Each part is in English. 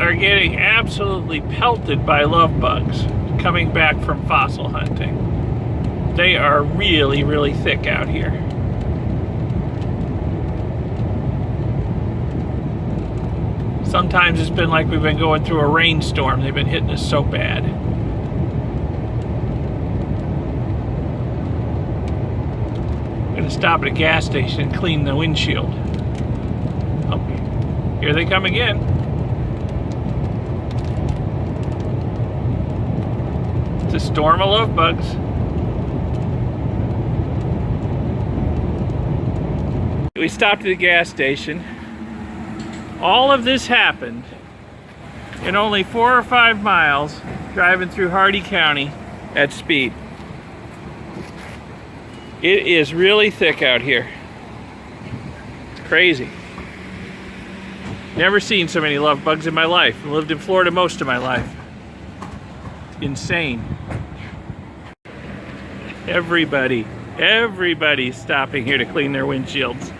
are getting absolutely pelted by love bugs coming back from fossil hunting. They are really, really thick out here. Sometimes it's been like we've been going through a rainstorm. They've been hitting us so bad. I'm gonna stop at a gas station and clean the windshield. Oh, here they come again. It's a storm of love bugs. We stopped at the gas station. All of this happened in only 4 or 5 miles driving through Hardy County at speed. It is really thick out here. It's crazy. Never seen so many love bugs in my life. I lived in Florida most of my life. Insane. Everybody's stopping here to clean their windshields.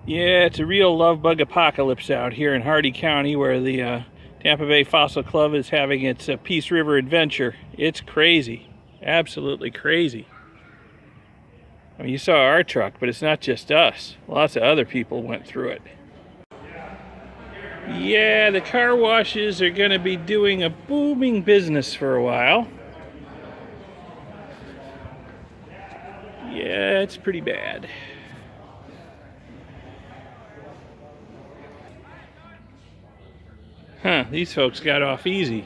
Yeah, it's a real love bug apocalypse out here in Hardy County, where the Tampa Bay Fossil Club is having its Peace River adventure. It's crazy. Absolutely crazy. I mean, you saw our truck, but it's not just us. Lots of other people went through it. Yeah, the car washes are going to be doing a booming business for a while. Yeah, it's pretty bad. Huh, these folks got off easy.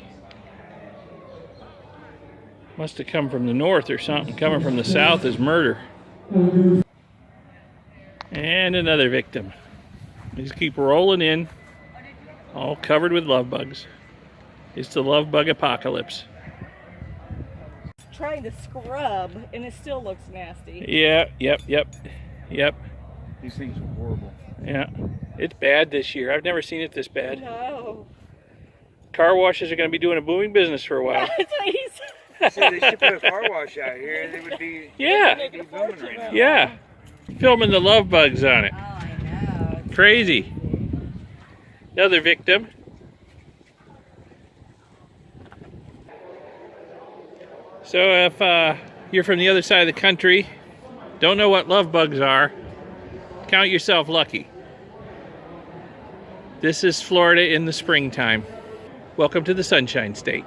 Must have come from the north or something. Coming from the south is murder. And another victim. These keep rolling in, all covered with love bugs. It's the love bug apocalypse. Trying to scrub and it still looks nasty. Yeah, yep. These things are horrible. Yeah, it's bad this year. I've never seen it this bad. No. Car washes are going to be doing a booming business for a while. That's what he said. See, they should put a car wash out here and it would be, Yeah, it'd be booming right now. yeah. Filming the love bugs on it. Oh, I know. Crazy. Another victim. So if you're from the other side of the country, don't know what love bugs are, count yourself lucky. This is Florida in the springtime. Welcome to the Sunshine State.